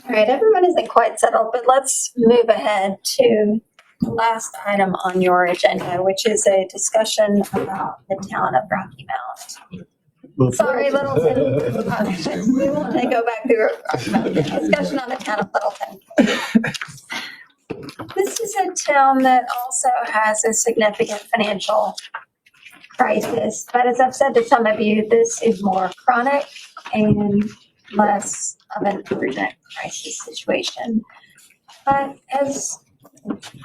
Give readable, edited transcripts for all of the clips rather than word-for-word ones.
All right, everyone isn't quite settled, but let's move ahead to the last item on your agenda, which is a discussion about the town of Rocky Mount. Sorry, Littleton. We won't go back through a discussion on the town of Littleton. This is a town that also has a significant financial crisis, but as I've said to some of you, this is more chronic and less of an urgent crisis situation. But as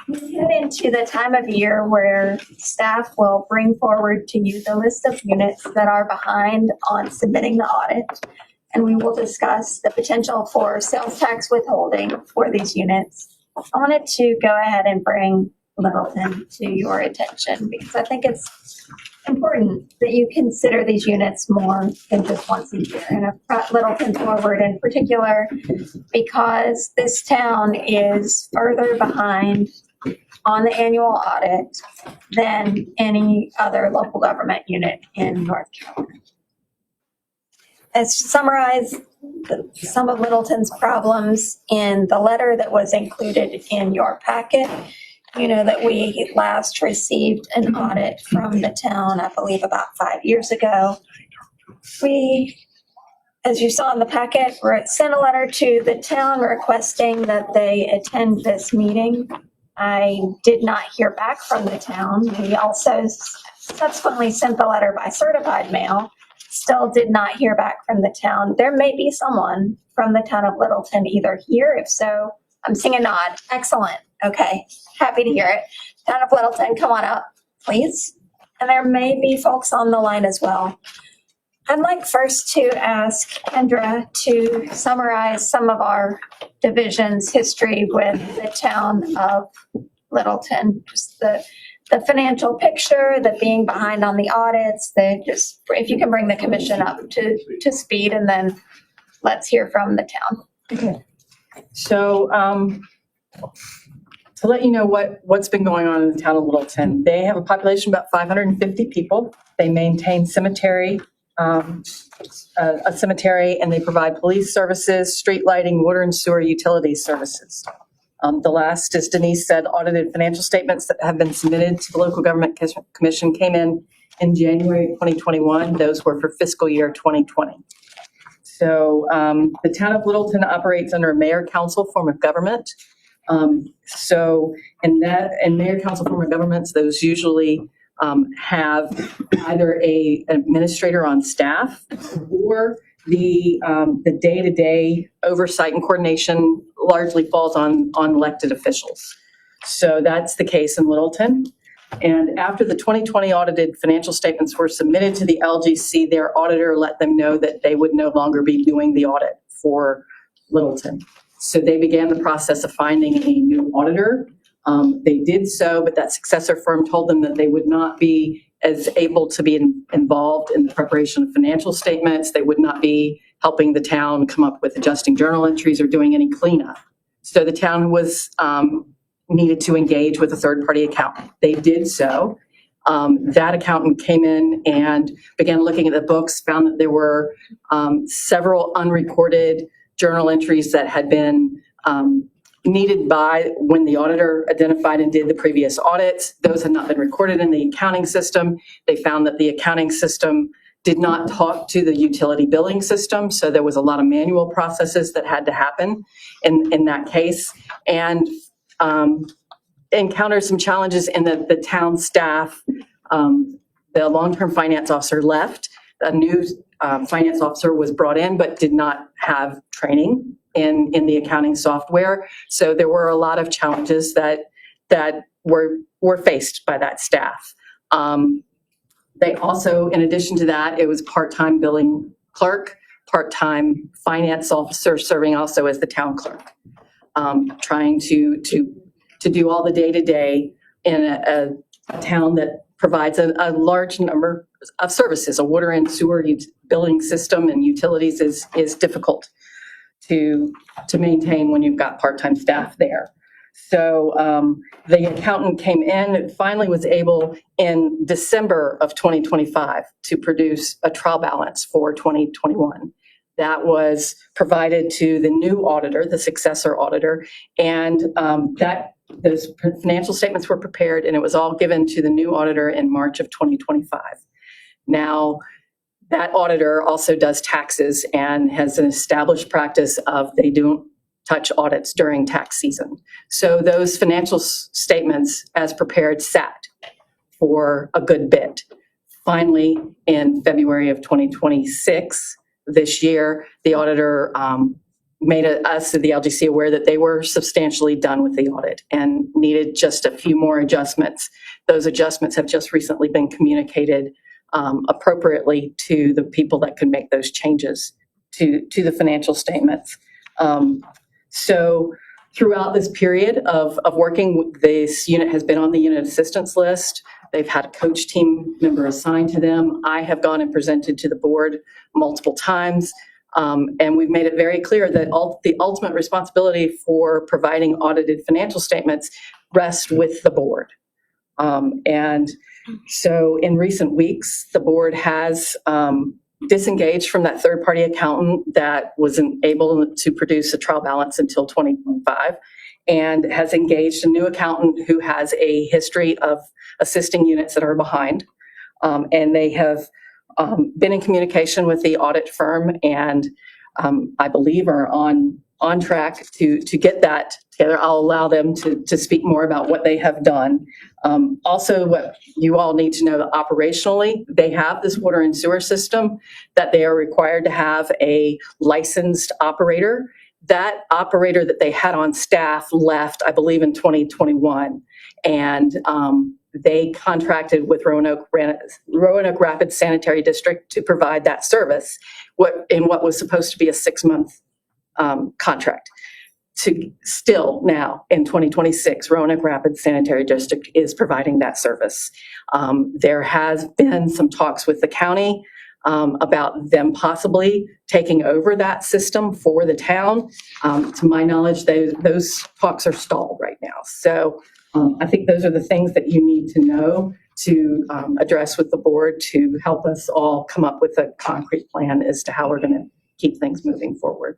we head into the time of year where staff will bring forward to you the list of units that are behind on submitting the audit, and we will discuss the potential for sales tax withholding for these units, I wanted to go ahead and bring Littleton to your attention because I think it's important that you consider these units more than just once a year. And I've brought Littleton forward in particular because this town is further behind on the annual audit than any other local government unit in North Carolina. As to summarize some of Littleton's problems in the letter that was included in your packet, you know that we last received an audit from the town, I believe about 5 years ago. We, as you saw in the packet, sent a letter to the town requesting that they attend this meeting. I did not hear back from the town. We also subsequently sent the letter by certified mail. Still did not hear back from the town. There may be someone from the town of Littleton either here. If so, I'm seeing a nod. Excellent. Okay. Happy to hear it. Town of Littleton, come on up, please. And there may be folks on the line as well. I'd like first to ask Kendra to summarize some of our division's history with the town of Littleton, just the financial picture, the being behind on the audits, if you can bring the commission up to speed, and then let's hear from the town. Okay. So to let you know what's been going on in the town of Littleton, they have a population of about 550 people. They maintain cemetery, a cemetery, and they provide police services, street lighting, water and sewer utility services. The last, as Denise said, audited financial statements that have been submitted to the local government commission came in January 2021. Those were for fiscal year 2020. So the town of Littleton operates under a mayor-council form of government. So in mayor-council form of governments, those usually have either an administrator on staff or the day-to-day oversight and coordination largely falls on elected officials. So that's the case in Littleton. And after the 2020 audited financial statements were submitted to the LGC, their auditor let them know that they would no longer be doing the audit for Littleton. So they began the process of finding a new auditor. They did so, but that successor firm told them that they would not be as able to be involved in the preparation of financial statements. They would not be helping the town come up with adjusting journal entries or doing any cleanup. So the town was needed to engage with a third-party accountant. They did so. That accountant came in and began looking at the books, found that there were several unrecorded journal entries that had been needed by when the auditor identified and did the previous audits. Those had not been recorded in the accounting system. They found that the accounting system did not talk to the utility billing system, so there was a lot of manual processes that had to happen in that case, and encountered some challenges in the town staff. The long-term finance officer left. A new finance officer was brought in, but did not have training in the accounting software. So there were a lot of challenges that were faced by that staff. They also, in addition to that, it was part-time billing clerk, part-time finance officer serving also as the town clerk, trying to do all the day-to-day in a town that provides a large number of services. A water and sewer billing system and utilities is difficult to maintain when you've got part-time staff there. So the accountant came in and finally was able in December of 2025 to produce a trial balance for 2021. that was provided to the new auditor, the successor auditor, and those financial statements were prepared, and it was all given to the new auditor in March of 2025. Now, that auditor also does taxes and has an established practice of they don't touch audits during tax season. So those financial statements as prepared sat for a good bit. Finally, in February of 2026, this year, the auditor made us, the LGC, aware that they were substantially done with the audit and needed just a few more adjustments. Those adjustments have just recently been communicated appropriately to the people that could make those changes to the financial statements. So throughout this period of working, this unit has been on the unit assistance list. They've had a coach team member assigned to them. I have gone and presented to the board multiple times. And we've made it very clear that the ultimate responsibility for providing audited financial statements rests with the board. And so in recent weeks, the board has disengaged from that third-party accountant that wasn't able to produce a trial balance until 2025 and has engaged a new accountant who has a history of assisting units that are behind. And they have been in communication with the audit firm and I believe are on track to get that together. I'll allow them to speak more about what they have done. Also, what you all need to know operationally, they have this water and sewer system that they are required to have a licensed operator. That operator that they had on staff left, I believe, in 2021. And they contracted with Roanoke Rapids Sanitary District to provide that service in what was supposed to be a 6-month contract. To still now in 2026, Roanoke Rapids Sanitary District is providing that service. There has been some talks with the county about them possibly taking over that system for the town. To my knowledge, those talks are stalled right now. So I think those are the things that you need to know to address with the board to help us all come up with a concrete plan as to how we're going to keep things moving forward.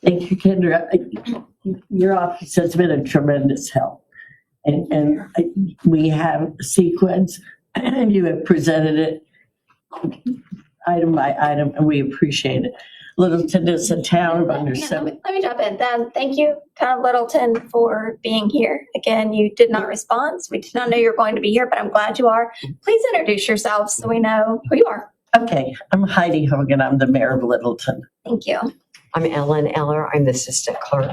Thank you, Kendra. Your office has been a tremendous help. And we have a sequence, and you have presented it item by item, and we appreciate it. Littleton is a town of under seven. Let me jump in. Thank you, Town of Littleton, for being here. Again, you did not respond. We did not know you were going to be here, but I'm glad you are. Please introduce yourselves so we know who you are. Okay, I'm Heidi Hogan. I'm the mayor of Littleton. Thank you. I'm Ellen Eller. I'm the assistant clerk.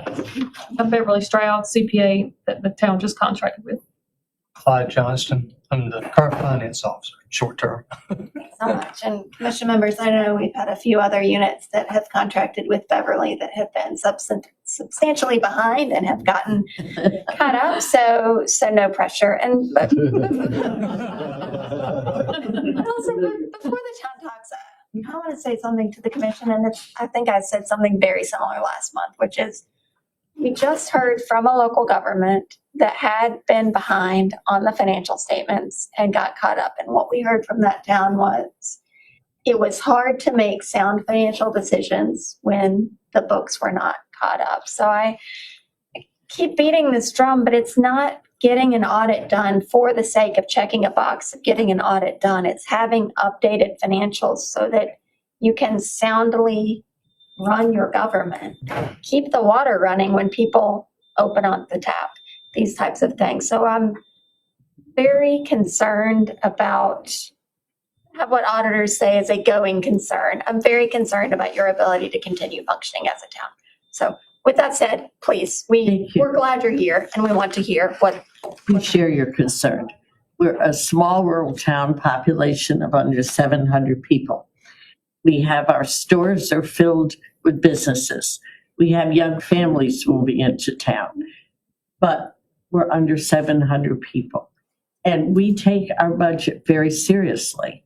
I'm Beverly Stroud, CPA that the town just contracted with. Clyde Johnston. I'm the current finance officer, short term. Thanks so much. And commission members, I know we've had a few other units that have contracted with Beverly that have been substantially behind and have gotten caught up. So no pressure. And but also, before the town talks, I want to say something to the commission, and I think I said something very similar last month, which is we just heard from a local government that had been behind on the financial statements and got caught up. And what we heard from that town was it was hard to make sound financial decisions when the books were not caught up. So I keep beating this drum, but it's not getting an audit done for the sake of checking a box of getting an audit done. It's having updated financials so that you can soundly run your government, keep the water running when people open up the tap, these types of things. So I'm very concerned about what auditors say is a going concern. I'm very concerned about your ability to continue functioning as a town. So with that said, please, we're glad you're here and we want to hear what. We share your concern. We're a small rural town, population of under 700 people. We have our stores are filled with businesses. We have young families moving into town, but we're under 700 people. And we take our budget very seriously.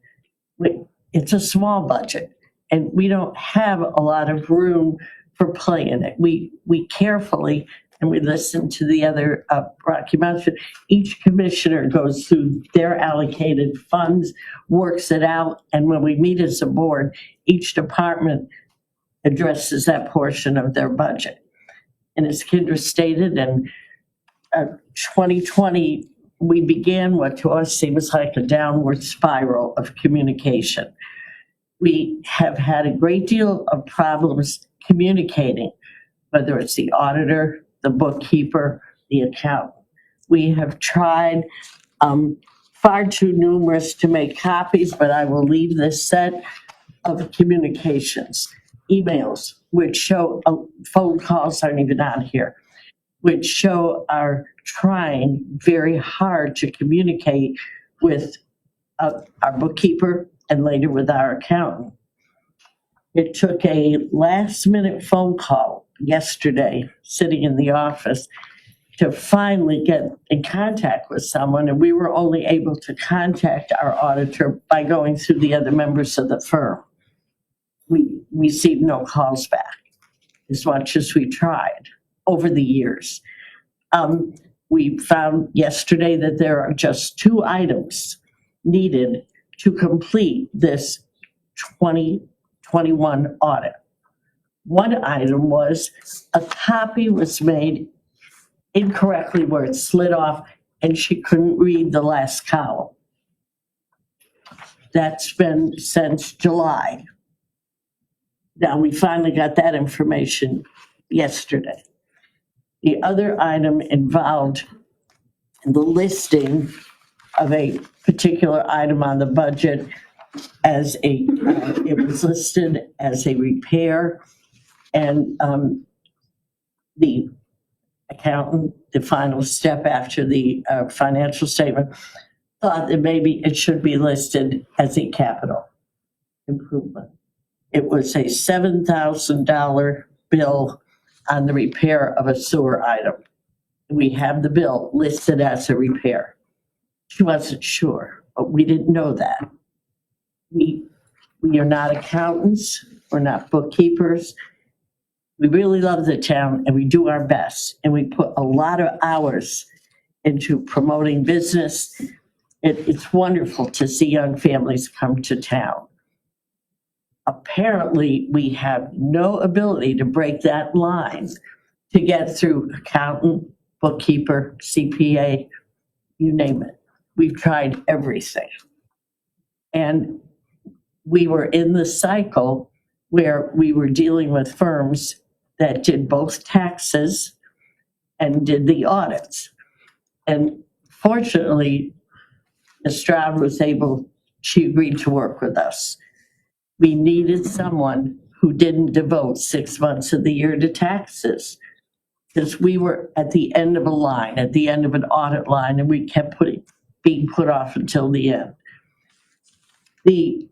It's a small budget and we don't have a lot of room for play in it. We carefully and we listen to the other Rocky Mountain. Each commissioner goes through their allocated funds, works it out, and when we meet as a board, each department addresses that portion of their budget. And as Kendra stated, in 2020, we began what to us seems like a downward spiral of communication. We have had a great deal of problems communicating, whether it's the auditor, the bookkeeper, the accountant. We have tried far too numerous to make copies, but I will leave this set of communications, emails, which show phone calls aren't even on here, which show our trying very hard to communicate with our bookkeeper and later with our accountant. It took a last minute phone call yesterday, sitting in the office, to finally get in contact with someone. And we were only able to contact our auditor by going through the other members of the firm. We received no calls back as much as we tried over the years. We found yesterday that there are just 2 items needed to complete this 2021 audit. One item was a copy was made incorrectly where it slid off and she couldn't read the last column. That's been since July. Now we finally got that information yesterday. The other item involved the listing of a particular item on the budget as it was listed as a repair, and the accountant, the final step after the financial statement, thought that maybe it should be listed as a capital improvement. It was a $7,000 bill on the repair of a sewer item. We have the bill listed as a repair. She wasn't sure, but we didn't know that. We are not accountants, we're not bookkeepers. We really love the town and we do our best. And we put a lot of hours into promoting business. It's wonderful to see young families come to town. Apparently, we have no ability to break that line to get through accountant, bookkeeper, CPA, you name it. We've tried everything. And we were in the cycle where we were dealing with firms that did both taxes and did the audits. And fortunately, Ms. Stroud was she agreed to work with us. We needed someone who didn't devote 6 months of the year to taxes, because we were at the end of a line, at the end of an audit line, and we kept being put off until the end. The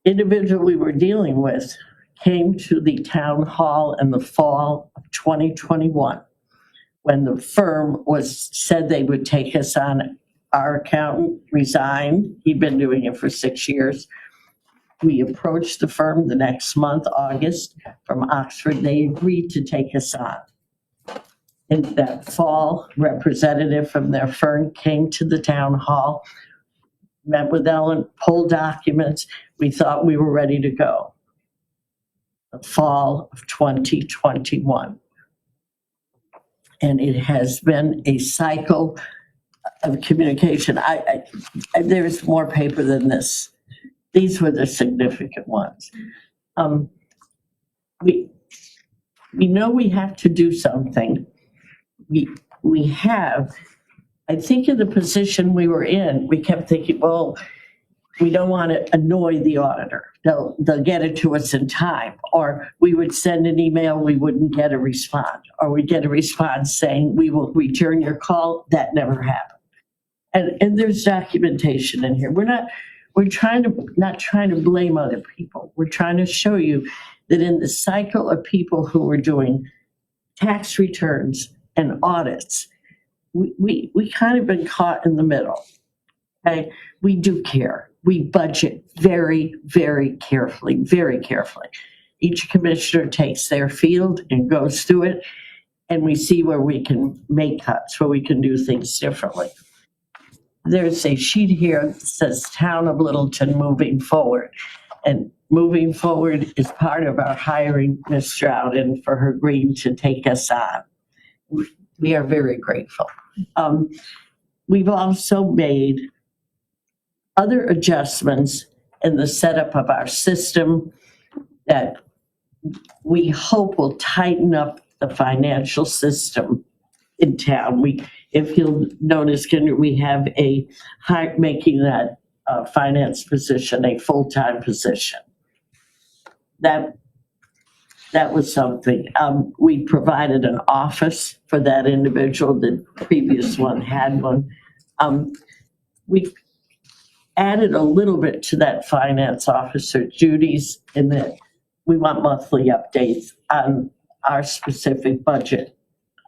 individual we were dealing with came to the town hall in the fall of 2021 when the firm said they would take us on. Our accountant resigned. He'd been doing it for 6 years. We approached the firm the next month, August, from Oxford. They agreed to take us on. In that fall, representative from their firm came to the town hall, met with Ellen, pulled documents. We thought we were ready to go. The fall of 2021. And it has been a cycle of communication. There's more paper than this. These were the significant ones. We know we have to do something. We have. I think in the position we were in, we kept thinking, well, we don't want to annoy the auditor. They'll get it to us in time. Or we would send an email, we wouldn't get a response. Or we'd get a response saying, we will return your call. That never happened. And there's documentation in here. We're not trying to blame other people. We're trying to show you that in the cycle of people who are doing tax returns and audits, we kind of been caught in the middle. Okay, we do care. We budget very, very carefully, very carefully. Each commissioner takes their field and goes through it. and we see where we can make cuts, where we can do things differently. There's a sheet here that says Town of Littleton moving forward. And moving forward is part of our hiring Ms. Stroud and for her agreeing to take us on. We are very grateful. We've also made other adjustments in the setup of our system that we hope will tighten up the financial system in town. If you'll notice, we have making that finance position a full-time position. That was something. We provided an office for that individual. The previous one had one. We've added a little bit to that finance officer duties in that we want monthly updates on our specific budget,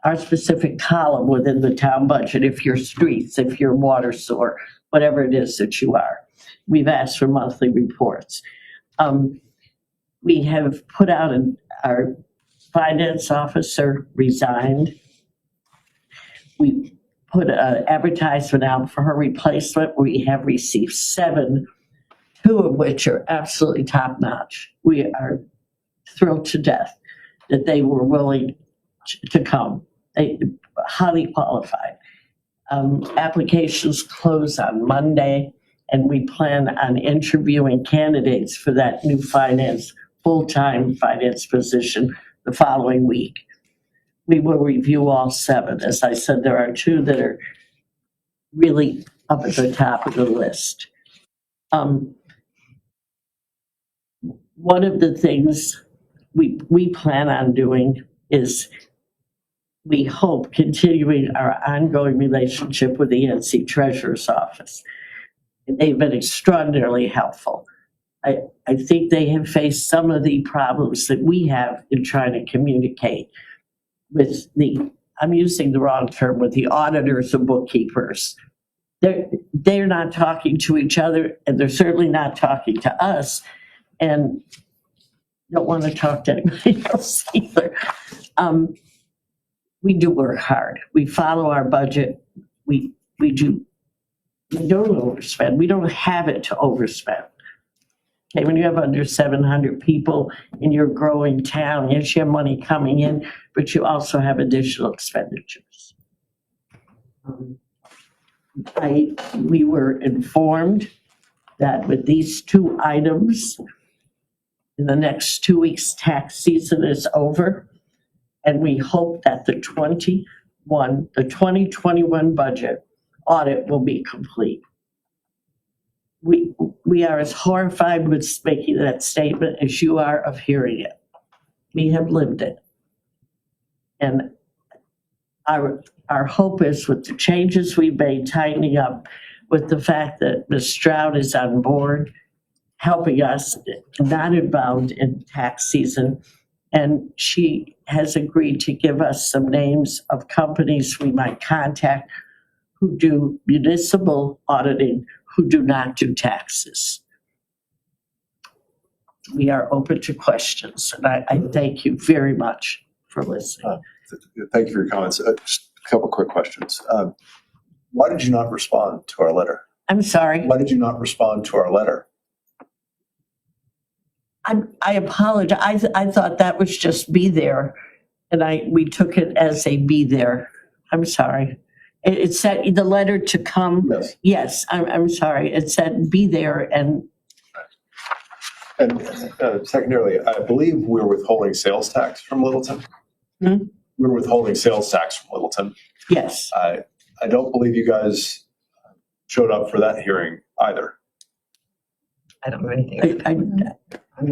our specific column within the town budget, if you're streets, if you're water sewer, whatever it is that you are. We've asked for monthly reports. We have put out our finance officer resigned. We put an advertisement out for her replacement. We have received 7, 2 of which are absolutely top notch. We are thrilled to death that they were willing to come. They highly qualified. Applications close on Monday, and we plan on interviewing candidates for that new full-time finance position the following week. We will review all 7. As I said, there are 2 that are really up at the top of the list. One of the things we plan on doing is we hope continuing our ongoing relationship with the NC Treasurer's Office. They've been extraordinarily helpful. I think they have faced some of the problems that we have in trying to communicate with I'm using the wrong term, with the auditors and bookkeepers. They're not talking to each other, and they're certainly not talking to us, and don't want to talk to anybody else either. We do work hard. We follow our budget. We don't overspend. We don't have it to overspend. Okay, when you have under 700 people in your growing town, yes, you have money coming in, but you also have additional expenditures. We were informed that with these 2 items, in the next 2 weeks, tax season is over, and we hope that the 2021 budget audit will be complete. We are as horrified with making that statement as you are of hearing it. We have lived it. And our hope is, with the changes we've made, tightening up, with the fact that Ms. Stroud is on board, helping us, not involved in tax season, and she has agreed to give us some names of companies we might contact who do municipal auditing, who do not do taxes. We are open to questions, and I thank you very much for listening. Thank you for your comments. Just a couple quick questions. Why did you not respond to our letter? I'm sorry. Why did you not respond to our letter? I apologize. I thought that was just be there, and we took it as a be there. I'm sorry. It said the letter to come. Yes. Yes, I'm sorry. It said be there, and Secondarily, I believe we're withholding sales tax from Littleton. Hmm? We're withholding sales tax from Littleton. yes. I don't believe you guys showed up for that hearing either. I don't know anything. I'm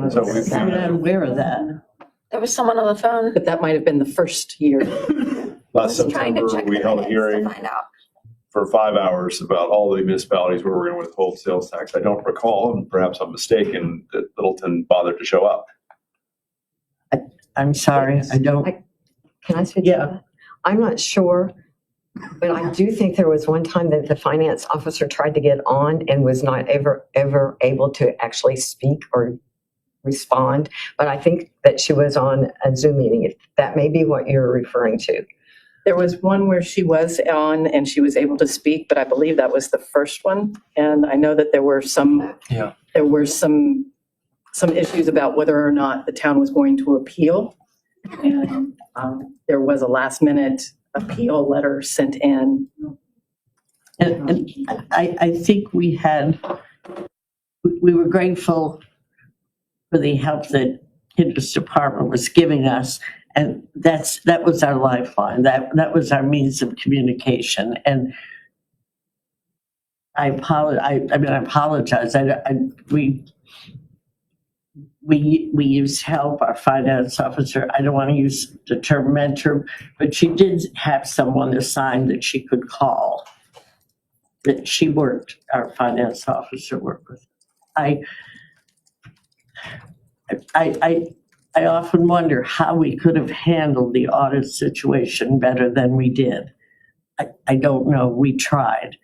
So we've- not aware of that. There was someone on the phone. But that might have been the first year. Last I was trying to September, check we the held a minutes hearing to find out. for 5 hours about all the municipalities where we're going to withhold sales tax. I don't recall, and perhaps I'm mistaken, that Littleton bothered to show up. I'm sorry. I don't. Can I speak to Yeah. that? I'm not sure, but I do think there was one time that the finance officer tried to get on and was not ever able to actually speak or respond, but I think that she was on a Zoom meeting. If that may be what you're referring to. There was one where she was on and she was able to speak, but I believe that was the first one. And I know that there were some issues about whether or not the town was going to appeal. And there was a last minute appeal letter sent in. And I think we were grateful for the help that Kendra's department was giving us. And that was our lifeline. That was our means of communication. And I apologize. We used help, our finance officer. I don't want to use the term mentor, but she did have someone assigned that she could call. That she worked, our finance officer worked with. I often wonder how we could have handled the audit situation better than we did. I don't know. We tried.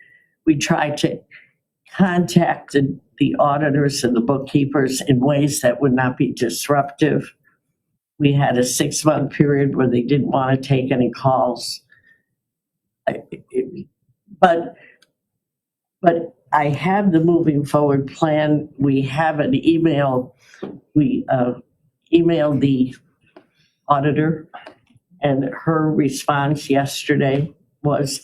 We tried to contact the auditors and the bookkeepers in ways that would not be disruptive. We had a 6-month period where they didn't want to take any calls. But I have the moving forward plan. We have an email. We emailed the auditor, and her response yesterday was,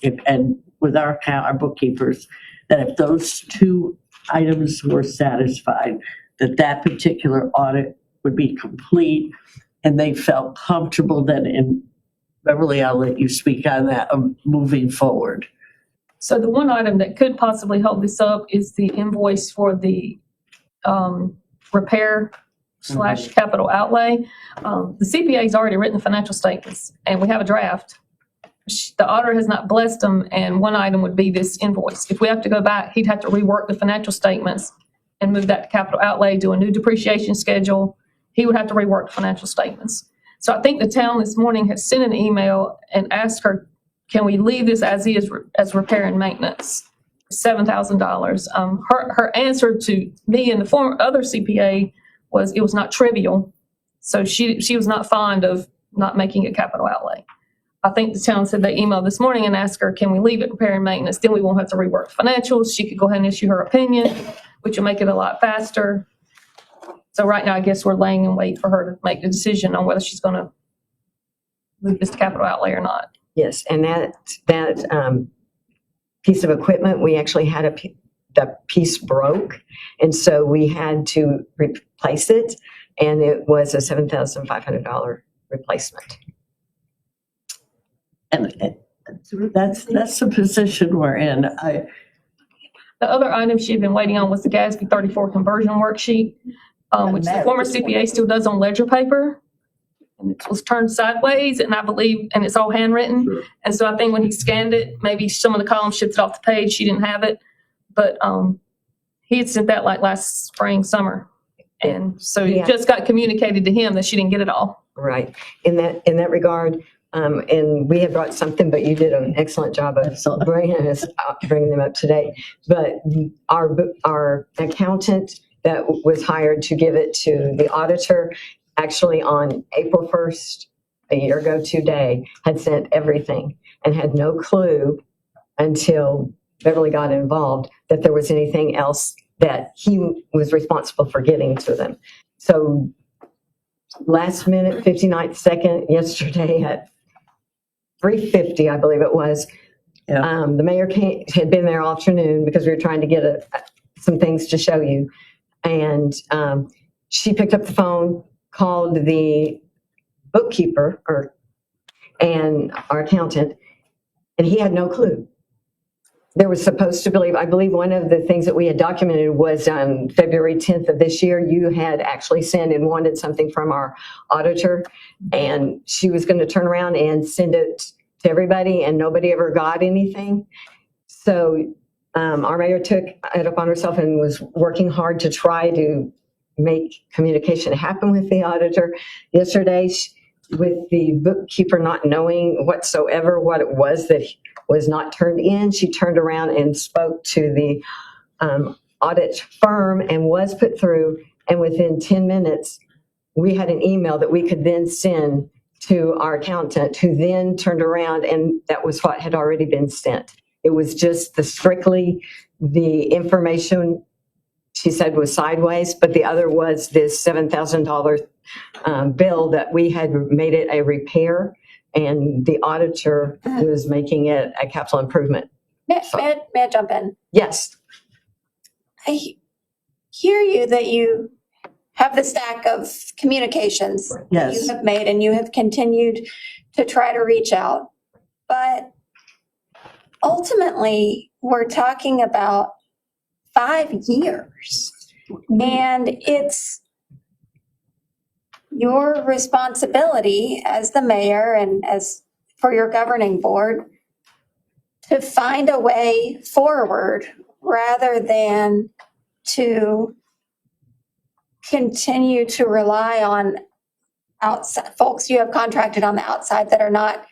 with our bookkeepers, that if those 2 items were satisfied, that particular audit would be complete, and they felt comfortable that Beverly, I'll let you speak on that, moving forward. So the one item that could possibly hold this up is the invoice for the repair / capital outlay. The CPA's already written the financial statements and we have a draft. The auditor has not blessed them, and one item would be this invoice. If we have to go back, he'd have to rework the financial statements and move that to capital outlay, do a new depreciation schedule. He would have to rework the financial statements. So I think the town this morning has sent an email and asked her, can we leave this as is as repair and maintenance? $7,000. Her answer to me and the former other CPA was it was not trivial. So she was not fond of not making a capital outlay. I think the town said they emailed this morning and asked her, can we leave it repair and maintenance? Then we won't have to rework financials. She could go ahead and issue her opinion, which will make it a lot faster. So right now, I guess we're laying in wait for her to make the decision on whether she's going to move this to capital outlay or not. Yes, and that piece of equipment, we actually had the piece broke, and so we had to replace it, and it was a $7,500 replacement. And that's the position we're in. The other item she had been waiting on was the GASB 34 conversion worksheet, which the former CPA still does on ledger paper. And it was turned sideways, and I believe, and it's all handwritten. Sure. And so I think when he scanned it, maybe some of the columns shifted off the page. She didn't have it, but he had sent that like last spring, summer. And so it just got communicated to him that she didn't get it all. Right. In that regard, and we had brought something, but you did an excellent job of bringing them up to date. But our accountant that was hired to give it to the auditor, actually on April 1st, a year ago today, had sent everything and had no clue until Beverly got involved that there was anything else that he was responsible for getting to them. So last minute, 59th second, yesterday at 3:50, I believe it was, the mayor had been there all afternoon because we were trying to get some things to show you. And she picked up the phone, called the bookkeeper and our accountant, and he had no clue. There was supposed to I believe one of the things that we had documented was on February 10th of this year, you had actually sent and wanted something from our auditor, and she was going to turn around and send it to everybody, and nobody ever got anything. So our mayor took it upon herself and was working hard to try to make communication happen with the auditor. Yesterday, with the bookkeeper not knowing whatsoever what it was that was not turned in, she turned around and spoke to the audit firm and was put through, And within 10 minutes, we had an email that we could then send to our accountant, who then turned around, and that was what had already been sent. It was just the information she said was sideways, but the other was this $7,000 bill that we had made it a repair, and the auditor was making it a capital improvement. May I jump in? Yes. I hear you that you have the stack of communications that Yes. you have made, and you have continued to try to reach out. But ultimately, we're talking about 5 years. And it's your responsibility as the mayor and as for your governing board to find a way forward rather than to continue to rely on outside folks you have contracted on the outside that are not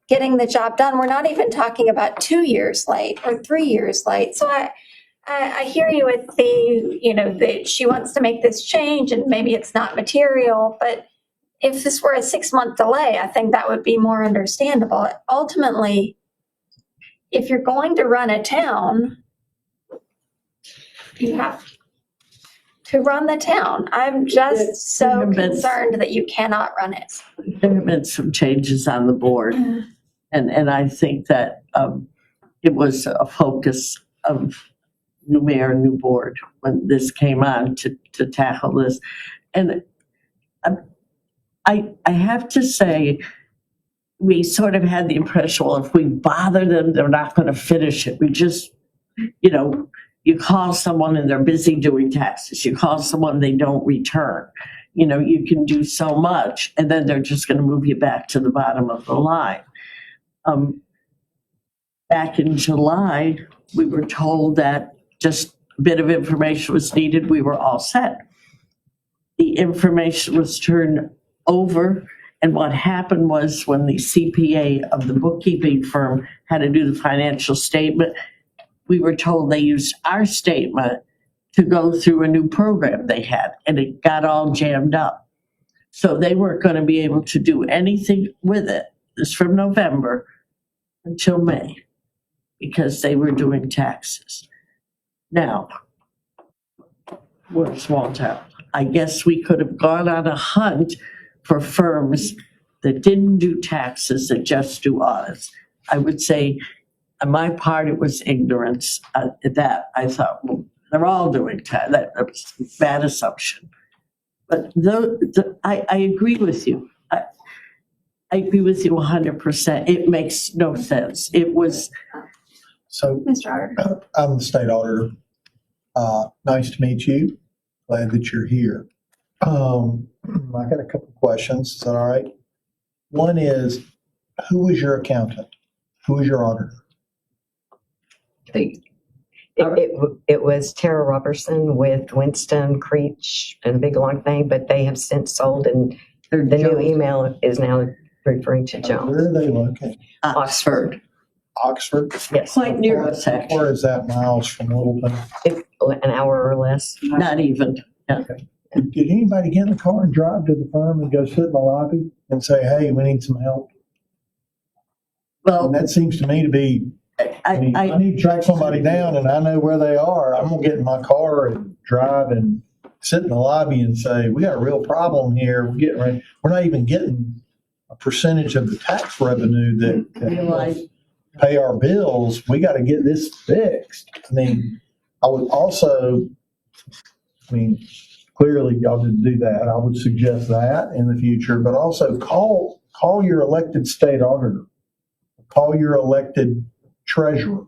getting the job done. We're not even talking about 2 years late or 3 years late. So I hear you with that she wants to make this change and maybe it's not material, but if this were a 6-month delay, I think that would be more understandable. Ultimately, if you're going to run a town, you have to run the town. I'm just so concerned that you cannot run it. There have been some changes on the board, and I think that it was a focus of new mayor and new board when this came on to tackle this. And I have to say, we sort of had the impression, well, if we bother them, they're not going to finish it. We just, you call someone and they're busy doing taxes. You call someone, they don't return. You can do so much, and then they're just going to move you back to the bottom of the line. Back in July, we were told that just a bit of information was needed. We were all set. The information was turned over, and what happened was when the CPA of the bookkeeping firm had to do the financial statement, we were told they used our statement to go through a new program they had, and it got all jammed up. So they weren't going to be able to do anything with it. This from November until May, because they were doing taxes. Now, we're a small town. I guess we could have gone on a hunt for firms that didn't do taxes, that just do audits. I would say, on my part, it was ignorance that I thought, well, they're all doing tax. That was a bad assumption. But I agree with you. I agree with you 100%. It makes no sense. It was. So Mr. Otter. I'm the state auditor. Nice to meet you. Glad that you're here. I got a couple of questions. Is that all right? One is, who was your accountant? Who was your auditor? It was Tara Robertson with Winston Creech and a big long thing, but they have since sold, and the new email is now referring to Jones. Where are they located? Oxford. Oxford? Yes, Quite near us, actually. Where is that miles from Littleton? an hour or less. Not even. Yeah. Did anybody get in the car and drive to the firm and go sit in the lobby and say, hey, we need some help? Well, And that seems to me to be, I need to track somebody down and I know where they are. I'm going to get in my car and drive and sit in the lobby and say, we got a real problem here. We're not even getting a percentage of the tax revenue that pay our bills. We got to get this fixed. I would also, clearly y'all didn't do that. I would suggest that in the future, but also call your elected state auditor, call your elected treasurer,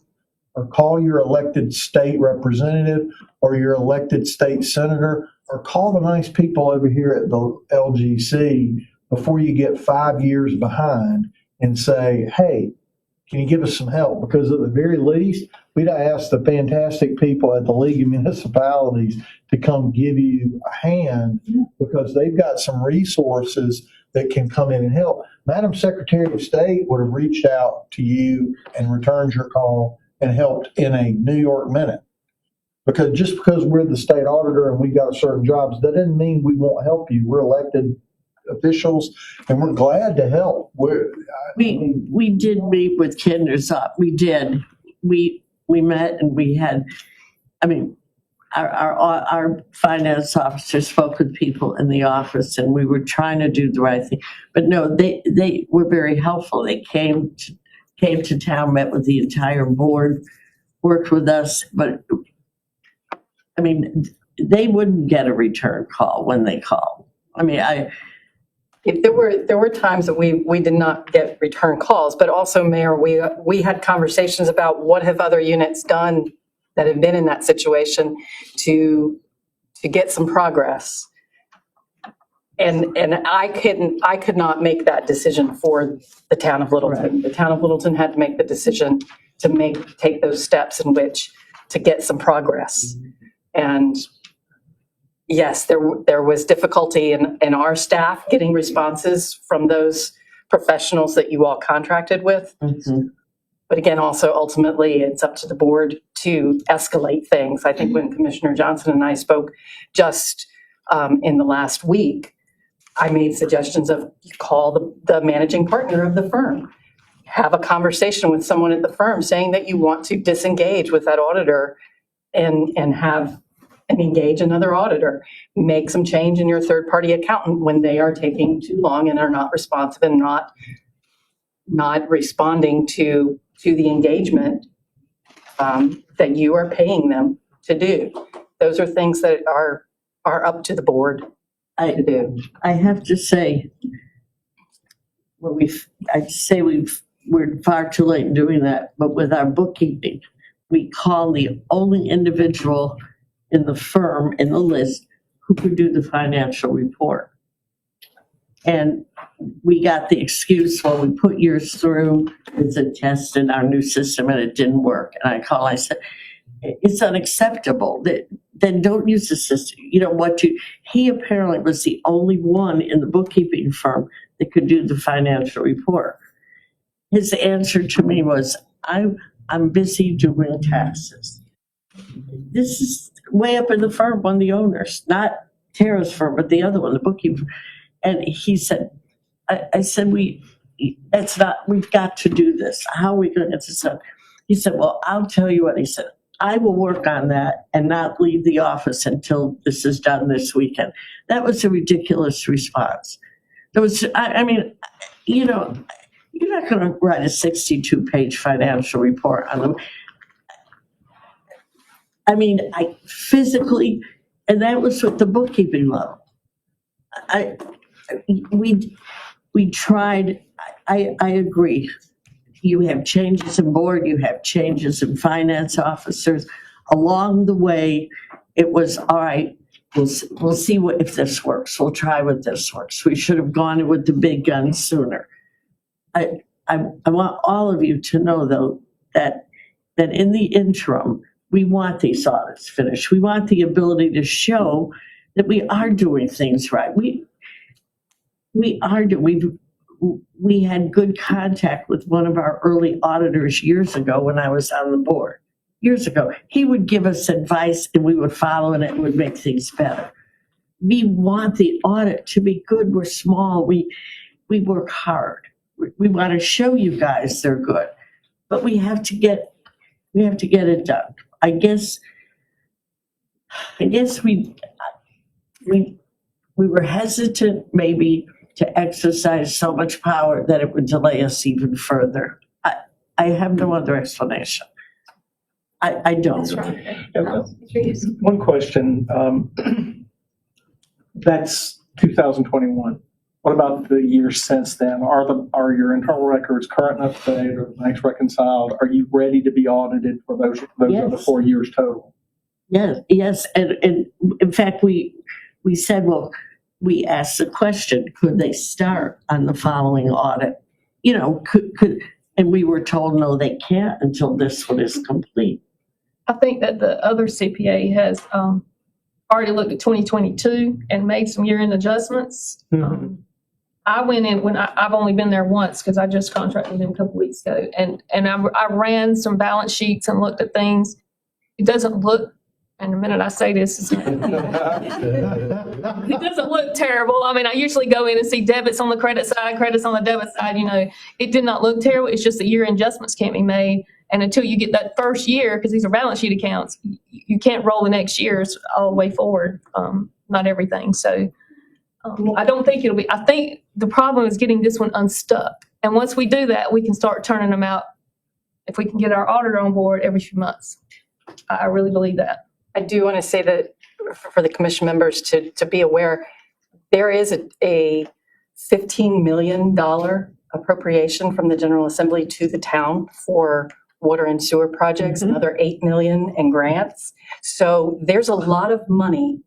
or call your elected state representative or your elected state senator, or call the nice people over here at the LGC before you get 5 years behind and say, hey, can you give us some help? Because at the very least, we'd ask the fantastic people at the League of Municipalities to come give you a hand, because they've got some resources that can come in and help. Madam Secretary of State would have reached out to you and returned your call and helped in a New York minute. Because just because we're the state auditor and we got certain jobs, that doesn't mean we won't help you. We're elected officials and we're glad to help. We did meet with Kinder's. We did. We met and we had, I mean, our finance officer spoke with people in the office and we were trying to do the right thing. But no, they were very helpful. They came to town, met with the entire board, worked with us, but I mean, they wouldn't get a return call when they called. I mean, There were times that we did not get return calls, but also, Mayor, we had conversations about what have other units done that have been in that situation to get some progress. And I could not make that decision for the town of Littleton. Right. The town of Littleton had to make the decision to take those steps in which to get some progress. And yes, there was difficulty in our staff getting responses from those professionals that you all contracted with. mhm. But again, also ultimately, it's up to the board to escalate things. I think when Commissioner Johnson and I spoke just in the last week, I made suggestions of you call the managing partner of the firm. Have a conversation with someone at the firm saying that you want to disengage with that auditor and engage another auditor. Make some change in your third-party accountant when they are taking too long and are not responsive and not responding to the engagement that you are paying them to do. Those are things that are up to the board to do. I have to say, well, we're far too late in doing that, but with our bookkeeping, we call the only individual in the firm, in the list, who could do the financial report. And we got the excuse, well, we put yours through as a test in our new system and it didn't work. And I said, it's unacceptable. Then don't use the system. He apparently was the only one in the bookkeeping firm that could do the financial report. His answer to me was, I'm busy doing taxes. This is way up in the firm, one of the owners, not Tara's firm, but the other one, the bookkeeper. And he said, I said, we've got to do this. How are we going to get this done? He said, well, I'll tell you what. He said, I will work on that and not leave the office until this is done this weekend. That was a ridiculous response. You're not going to write a 62-page financial report on them. I physically, and that was with the bookkeeping level. We tried, I agree. You have changes in board, you have changes in finance officers. Along the way, it was, all right, we'll see if this works. We'll try what this works. We should have gone with the big guns sooner. I want all of you to know, though, that in the interim, we want these audits finished. We want the ability to show that we are doing things right. We had good contact with one of our early auditors years ago when I was on the board. Years ago, he would give us advice and we would follow it and it would make things better. We want the audit to be good. We're small. We work hard. We want to show you guys they're good, but we have to get it done. I guess we were hesitant maybe to exercise so much power that it would delay us even further. I have no other explanation. I don't. One question. That's 2021. What about the years since then? Are your internal records current and up to date? Are the banks reconciled? Are you ready to be audited for those Yes. are the 4 years total? Yes. And in fact, we said, well, we asked the question, could they start on the following audit? And we were told, no, they can't until this one is complete. I think that the other CPA has already looked at 2022 and made some year-end adjustments. Mhm. I went in when I've only been there once because I just contracted him a couple weeks ago, and I ran some balance sheets and looked at things. It doesn't look And the minute I say this, it doesn't look terrible. I mean, I usually go in and see debits on the credit side, credits on the debit side, it did not look terrible. It's just the year adjustments can't be made. And until you get that first year, because these are balance sheet accounts, you can't roll the next years all the way forward. Not everything. So I don't think I think the problem is getting this one unstuck. And once we do that, we can start turning them out if we can get our auditor on board every few months. I really believe that. I do want to say that for the commission members to be aware, there is a $15 million appropriation from the General Assembly to the town for water and sewer projects, another $8 million in grants. So there's a lot of money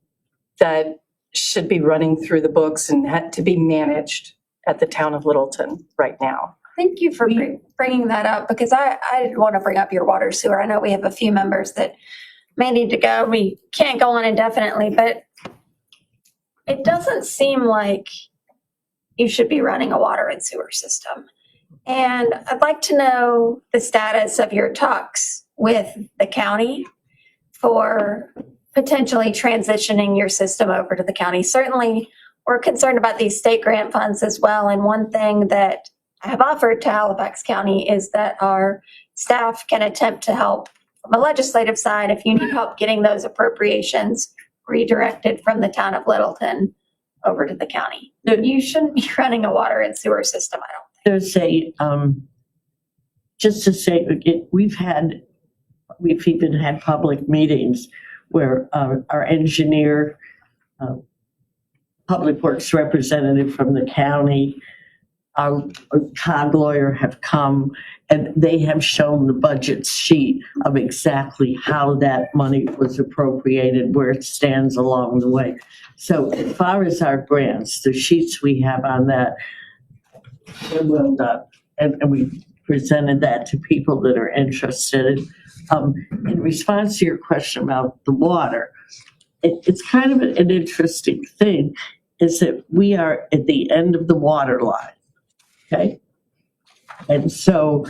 that should be running through the books and had to be managed at the town of Littleton right now. Thank you for bringing that up, because I didn't want to bring up your water sewer. I know we have a few members that may need to go. We can't go on indefinitely, but it doesn't seem like you should be running a water and sewer system. And I'd like to know the status of your talks with the county for potentially transitioning your system over to the county. Certainly, we're concerned about these state grant funds as well. And one thing that I have offered to Halifax County is that our staff can attempt to help from a legislative side if you need help getting those appropriations redirected from the town of Littleton over to the county. You shouldn't be running a water and sewer system, I don't think. There's just to say, we've even had public meetings where our engineer, public works representative from the county, our COG lawyer have come, and they have shown the budget sheet of exactly how that money was appropriated, where it stands along the way. So as far as our grants, the sheets we have on that, they're well done. And we presented that to people that are interested. In response to your question about the water, it's kind of an interesting thing, is that we are at the end of the water line. Okay. And so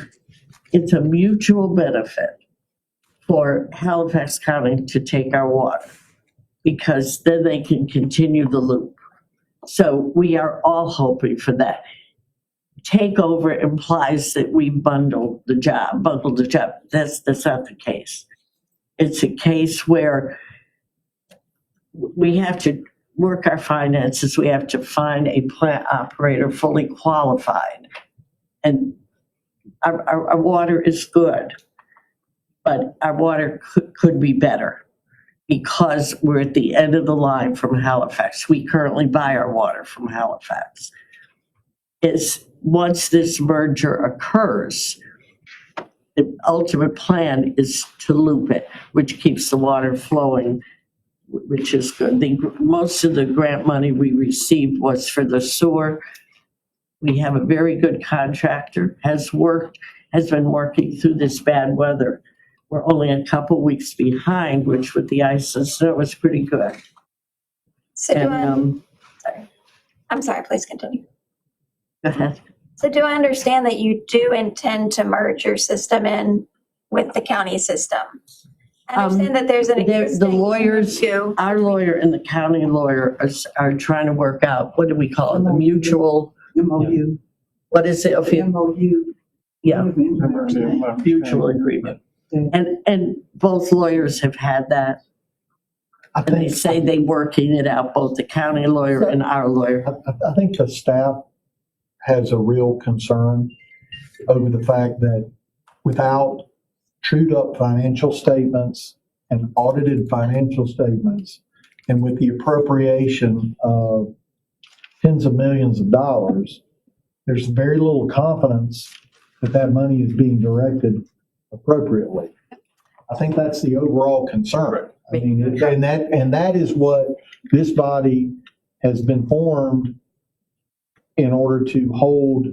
it's a mutual benefit for Halifax County to take our water, because then they can continue the loop. So we are all hoping for that. Takeover implies that we bundle the job. That's not the case. It's a case where we have to work our finances. We have to find a plant operator fully qualified. And our water is good, but our water could be better because we're at the end of the line from Halifax. We currently buy our water from Halifax. Once this merger occurs, the ultimate plan is to loop it, which keeps the water flowing, which is good. Most of the grant money we received was for the sewer. We have a very good contractor, has been working through this bad weather. We're only a couple weeks behind, which with the ice and snow was pretty good. So I'm sorry, please continue. Go ahead. So do I understand that you do intend to merge your system in with the county system? I understand that there's an The lawyers, our lawyer and the county lawyer are trying to work out, what do we call it, the mutual MOU. What is it? MOU. Yeah, mutual agreement. And both lawyers have had that. And they say they're working it out, both the county lawyer and our lawyer. I think the staff has a real concern over the fact that without trued up financial statements and audited financial statements, and with the appropriation of tens of millions of dollars, there's very little confidence that that money is being directed appropriately. I think that's the overall concern. I mean, and that is what this body has been formed in order to hold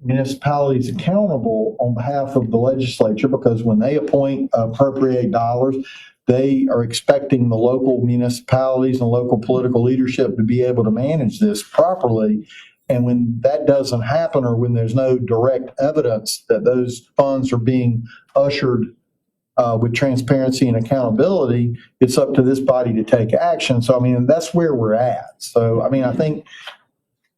municipalities accountable on behalf of the legislature, because when they appropriate dollars, they are expecting the local municipalities and local political leadership to be able to manage this properly. And when that doesn't happen, or when there's no direct evidence that those funds are being ushered with transparency and accountability, it's up to this body to take action. So, I mean, that's where we're at. So, I mean, I think,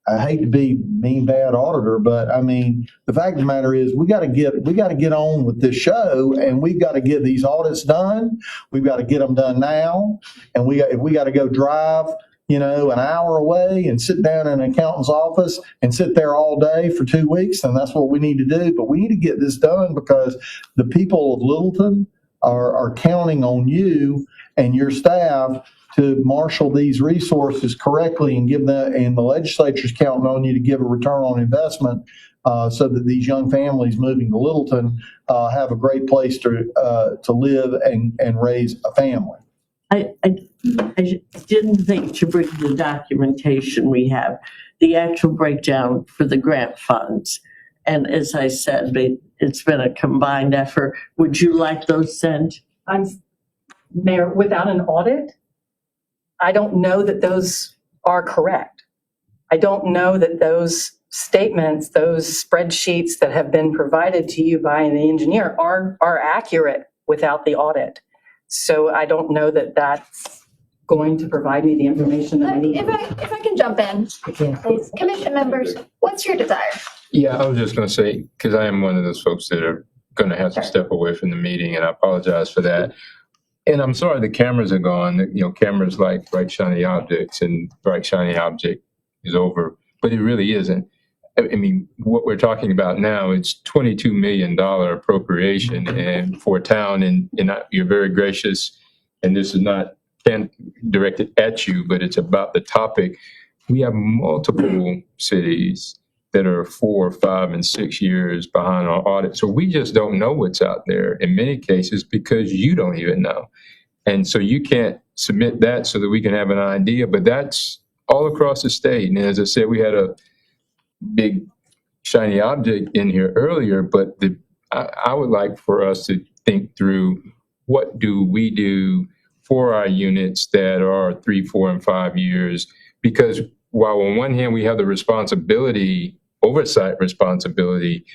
I hate to be mean, bad auditor, but I mean, the fact of the matter is we got to get on with this show, and we've got to get these audits done. We've got to get them done now. And if we got to go drive, an hour away and sit down in an accountant's office and sit there all day for 2 weeks, then that's what we need to do. But we need to get this done because the people of Littleton are counting on you and your staff to marshal these resources correctly and and the legislature's counting on you to give a return on investment so that these young families moving to Littleton have a great place to live and raise a family. I didn't think to bring the documentation we have, the actual breakdown for the grant funds. And as I said, it's been a combined effort. Would you like those sent? Mayor, without an audit, I don't know that those are correct. I don't know that those statements, those spreadsheets that have been provided to you by the engineer are accurate without the audit. So I don't know that that's going to provide me the information that I need. If I can jump in, please. Commission members, what's your desire? Yeah, I was just going to say, because I am one of those folks that are going to have to step away from the meeting, and I apologize for that. And I'm sorry the cameras are gone. Cameras like bright, shiny objects, and bright, shiny object is over. But it really isn't. I mean, what we're talking about now, it's $22 million appropriation and for a town, and you're very gracious, and this is not directed at you, but it's about the topic. We have multiple cities that are 4, 5, and 6 years behind on audit. So we just don't know what's out there in many cases because you don't even know. And so you can't submit that so that we can have an idea, but that's all across the state. And as I said, we had a big shiny object in here earlier, but I would like for us to think through what do we do for our units that are 3, 4, and 5 years, because while on one hand we have the oversight responsibility,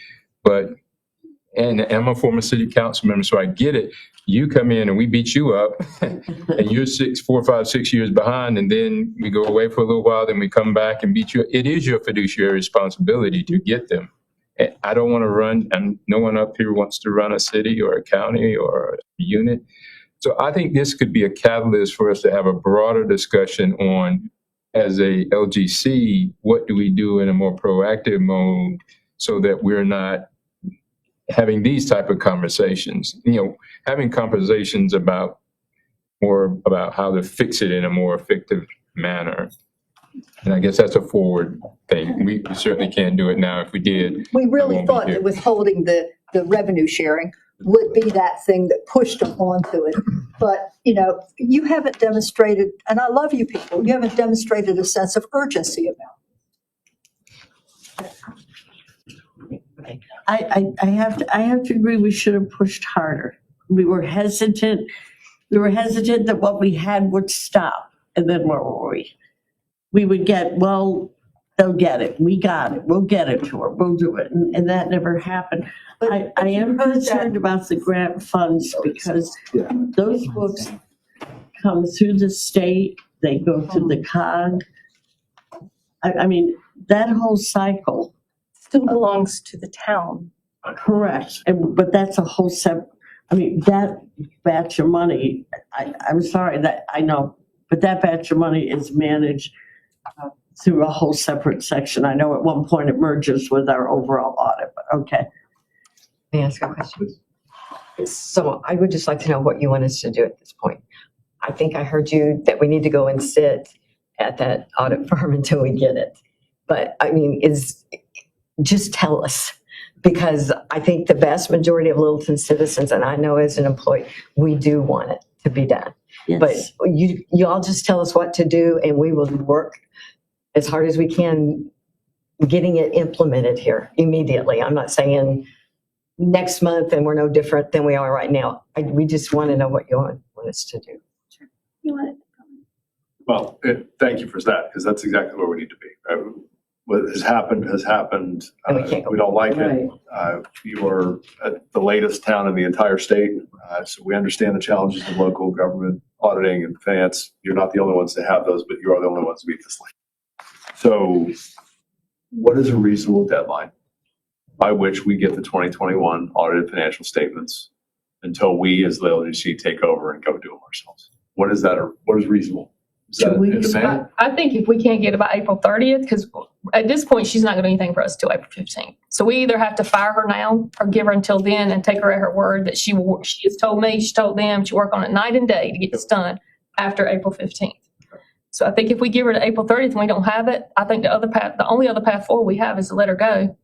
and I'm a former city council member, so I get it. You come in and we beat you up and you're 4, 5, 6 years behind, and then we go away for a little while, then we come back and beat you. It is your fiduciary responsibility to get them. And I don't want to run, and no one up here wants to run a city or a county or a unit. So I think this could be a catalyst for us to have a broader discussion on, as a LGC, what do we do in a more proactive mode so that we're not having these type of conversations, having conversations about how to fix it in a more effective manner. And I guess that's a forward thing. We certainly can't do it now. If we did, we really thought that withholding the revenue sharing would be that thing that pushed them onto it. But, you haven't demonstrated, and I love you people, you haven't demonstrated a sense of urgency about it. I have to agree, we should have pushed harder. We were hesitant that what we had would stop. And then where were we? We would get, well, they'll get it. We got it. We'll get it to her. We'll do it. And that never happened. But I am concerned about the grant funds because those books come through the state. They go through the COG. I mean, that whole cycle Still belongs to the town. correct. But that's a whole separate, that batch of money, I'm sorry that I know, but that batch of money is managed through a whole separate section. I know at one point it merges with our overall audit, but okay. May I ask a question? So I would just like to know what you want us to do at this point. I think I heard you that we need to go and sit at that audit firm until we get it. But just tell us, because I think the vast majority of Littleton citizens, and I know as an employee, we do want it to be done. Yes. But you all just tell us what to do, and we will work as hard as we can getting it implemented here immediately. I'm not saying next month and we're no different than we are right now. We just want to know what you want us to do. You want it? Well, thank you for that, because that's exactly where we need to be. what has happened has happened. And we can't go We don't like Right. it. You are the latest town in the entire state. So we understand the challenges of local government auditing and finance. You're not the only ones to have those, but you are the only ones to meet this late. So what is a reasonable deadline by which we get the 2021 audited financial statements until we as the LGC take over and go do them ourselves? What is that? What is reasonable? Is that Should we in demand? I think if we can't get it by April 30th, because at this point, she's not going to do anything for us till April 15th. So we either have to fire her now or give her until then and take her at her word that she has told me, she told them, she work on it night and day to get this done after April 15th. So I think if we give her to April 30th and we don't have it, I think the only other path forward we have is to let her go.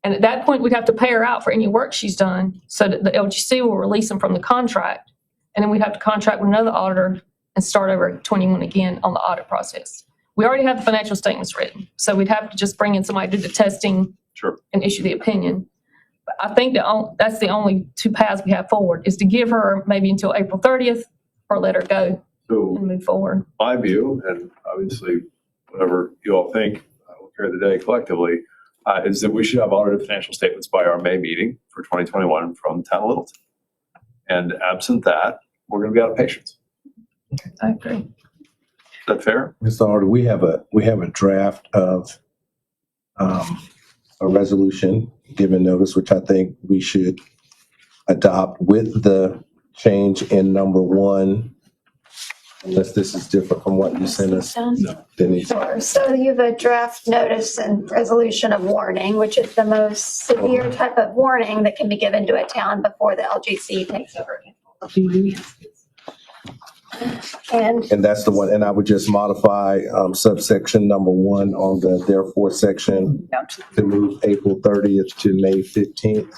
And at that point, we'd have to pay her out for any work she's done so that the LGC will release them from the contract. And then we'd have to contract with another auditor and start over at 21 again on the audit process. We already have the financial statements written, so we'd have to just bring in somebody to do the testing Sure. and issue the opinion. But I think that's the only two paths we have forward, is to give her maybe until April 30th or let her go So and move forward. my view, and obviously whatever you all think, we'll carry the day collectively, is that we should have audited financial statements by our May meeting for 2021 from the town of Littleton. And absent that, we're going to be out of patience. I agree. Is that fair? Mr. Harder, we have a draft of a resolution given notice, which I think we should adopt with the change in number 1. Unless this is different from what you sent us, Denise. Sure. So you have a draft notice and resolution of warning, which is the most severe type of warning that can be given to a town before the LGC takes over. And And that's the one, and I would just modify subsection number 1 on the therefore section to move April 30th to May 15th.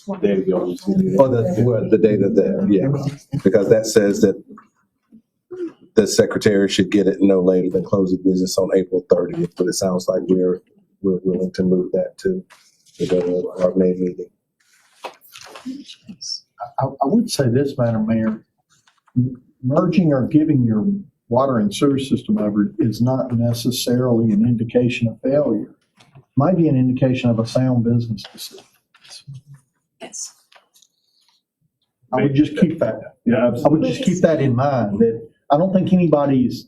Or the date of that, yeah, because that says that the secretary should get it no later than close of business on April 30th, but it sounds like we're willing to move that to our May meeting. I would say this, Madam Mayor, merging or giving your water and sewer system over is not necessarily an indication of failure. Might be an indication of a sound business decision. yes. I would just keep that. Yeah, I would just keep that in mind, that I don't think anybody's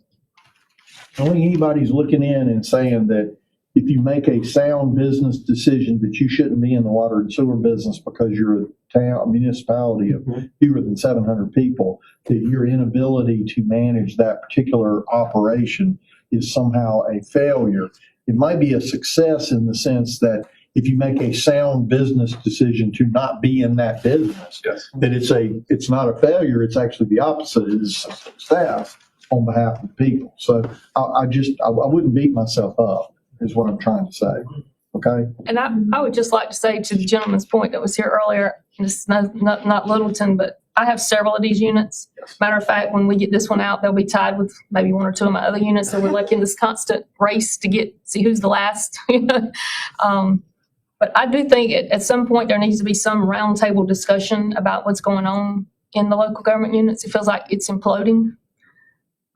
looking in and saying that if you make a sound business decision that you shouldn't be in the water and sewer business because you're a municipality of fewer than 700 people, that your inability to manage that particular operation is somehow a failure. It might be a success in the sense that if you make a sound business decision to not be in that business, yes. that it's not a failure, it's actually the opposite, it is a success on behalf of the people. So I wouldn't beat myself up, is what I'm trying to say. Okay? And I would just like to say to the gentleman's point that was here earlier, and this is not Littleton, but I have several of these units. Matter of fact, when we get this one out, they'll be tied with maybe 1 or 2 of my other units. So we're like in this constant race to see who's the last. But I do think at some point there needs to be some roundtable discussion about what's going on in the local government units. It feels like it's imploding.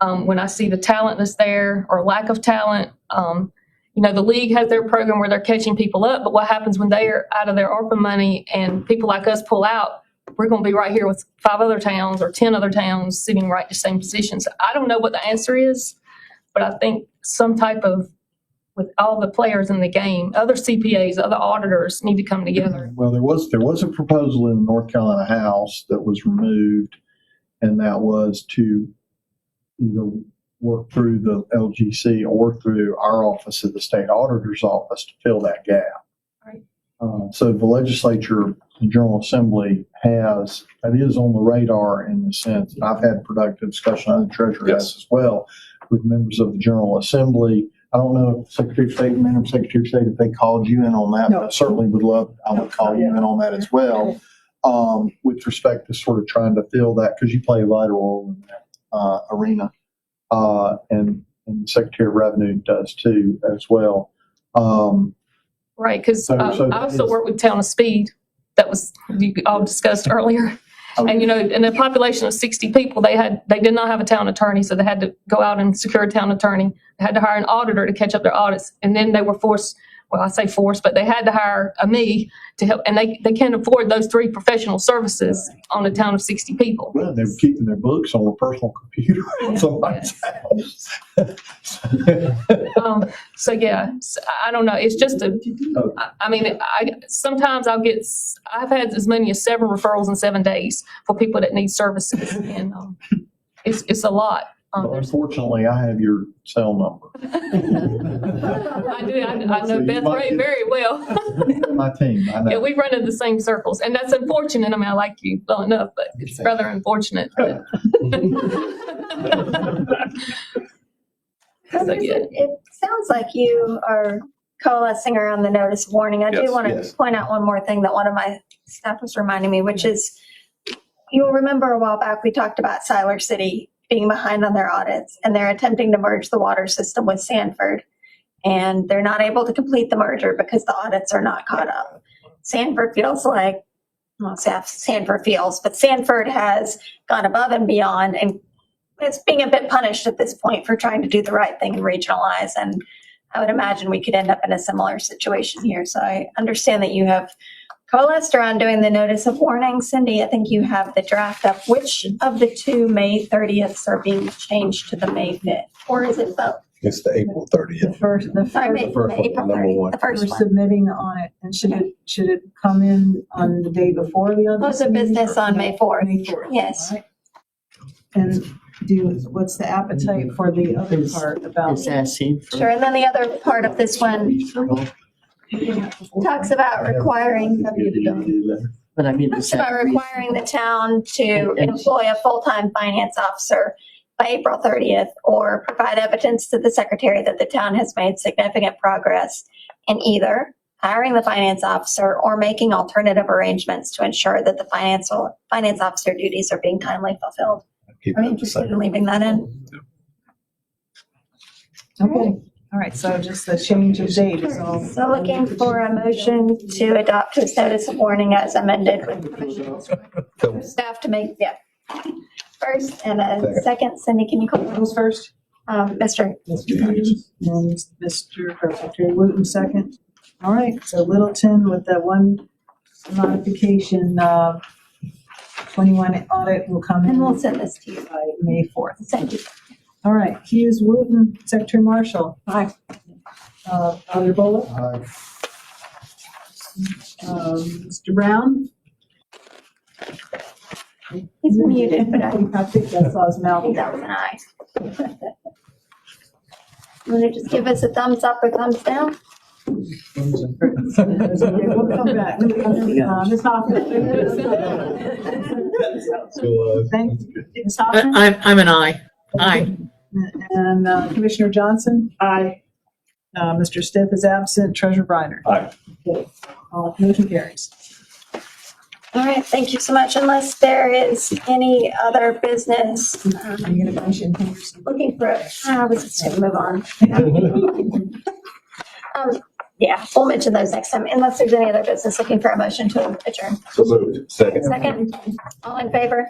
When I see the talent that's there or lack of talent, the league has their program where they're catching people up, but what happens when they are out of their ARPA money and people like us pull out? We're going to be right here with 5 other towns or 10 other towns sitting right in the same position. So I don't know what the answer is, but I think some type of, with all the players in the game, other CPAs, other auditors need to come together. Well, there was a proposal in the North Carolina House that was removed, and that was to either work through the LGC or through our office at the state auditor's office to fill that gap. Right. So the legislature, the General Assembly that is on the radar in the sense that I've had productive discussion, on the Treasurer has as well, with members of the General Assembly. I don't know if Secretary of State, Madam Secretary of State, if they called you in on that, but I certainly I would call you in on that as well, with respect to sort of trying to fill that, because you play a vital role in that arena. And the Secretary of Revenue does too, as well. Right, because So I also work with Town of Speed, that was you all discussed earlier. And, in a population of 60 people, they did not have a town attorney, so they had to go out and secure a town attorney. They had to hire an auditor to catch up their audits. And then they were forced, well, I say forced, but they had to hire me to help. And they can't afford those 3 professional services on a town of 60 people. Well, they were keeping their books on a personal computer in somebody's house. So yeah, I don't know. It's just sometimes I've had as many as 7 referrals in 7 days for people that need services, and it's a lot. Unfortunately, I have your cell number. I do. I know Beth Ray very well. My team, I Yeah, know. we run in the same circles, and that's unfortunate. I mean, I like you well enough, but it's rather unfortunate. But so, yeah. It sounds like you are coalescing around the notice of warning. I do Yes, want yes. to point out one more thing that one of my staff was reminding me, which is, you'll remember a while back, we talked about Siler City being behind on their audits, and they're attempting to merge the water system with Sanford. And they're not able to complete the merger because the audits are not caught up. Sanford feels like, well, Sanford feels, but Sanford has gone above and beyond, and it's being a bit punished at this point for trying to do the right thing and regionalize. And I would imagine we could end up in a similar situation here. So I understand that you have coalesced around doing the notice of warning. Cindy, I think you have the draft up. Which of the 2 May 30ths are being changed to the May 5th? Or is it both? It's the April 30th. Sorry, May, first one, April number 30th, one. the first We're one. submitting on it, and should it come in on the day before the other? Close of business on May 4th. May 4th. Yes. All right. And what's the appetite for the other part about? Is asking for. Sure, and then the other part of this one talks about requiring But I mean, Talks about requiring the town to employ a full-time finance officer by April 30th, or provide evidence to the secretary that the town has made significant progress in either hiring the finance officer or making alternative arrangements to ensure that the finance officer duties are being timely fulfilled. Keep Are you it the interested same. in leaving that in? Okay, all right, so just the change of date is all. So looking for a motion to adopt this notice of warning as amended with permission for staff to make, first and a second. Cindy, can you call Who's first? Mr. Hughes and Secretary Wooten second. All right, so Littleton with the one modification, 21 audit will come And we'll in send this to you. by May 4th. Thank you. All right, Hughes, Wooten, Secretary Marshall. Aye. Alder Bullock, Mr. Brown. He's muted, but I think that's all his mouth. think that was an aye. Want to just give us a thumbs up or thumbs down? We'll come back. Ms. Hoffman. Thank you. Ms. Hoffman? I'm an aye. Aye. And Commissioner Johnson? Aye. Mr. Stiff is absent. Treasurer Briner? Aye. Okay. Motion carries. All right, thank you so much. Unless there is any other business, Are you going to mention Henderson? looking for, I was just going to move on. Yeah, we'll mention those next time, unless there's any other business, looking for a motion to adjourn. So moved. Second. Second, all in favor?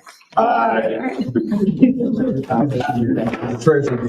Treasurer.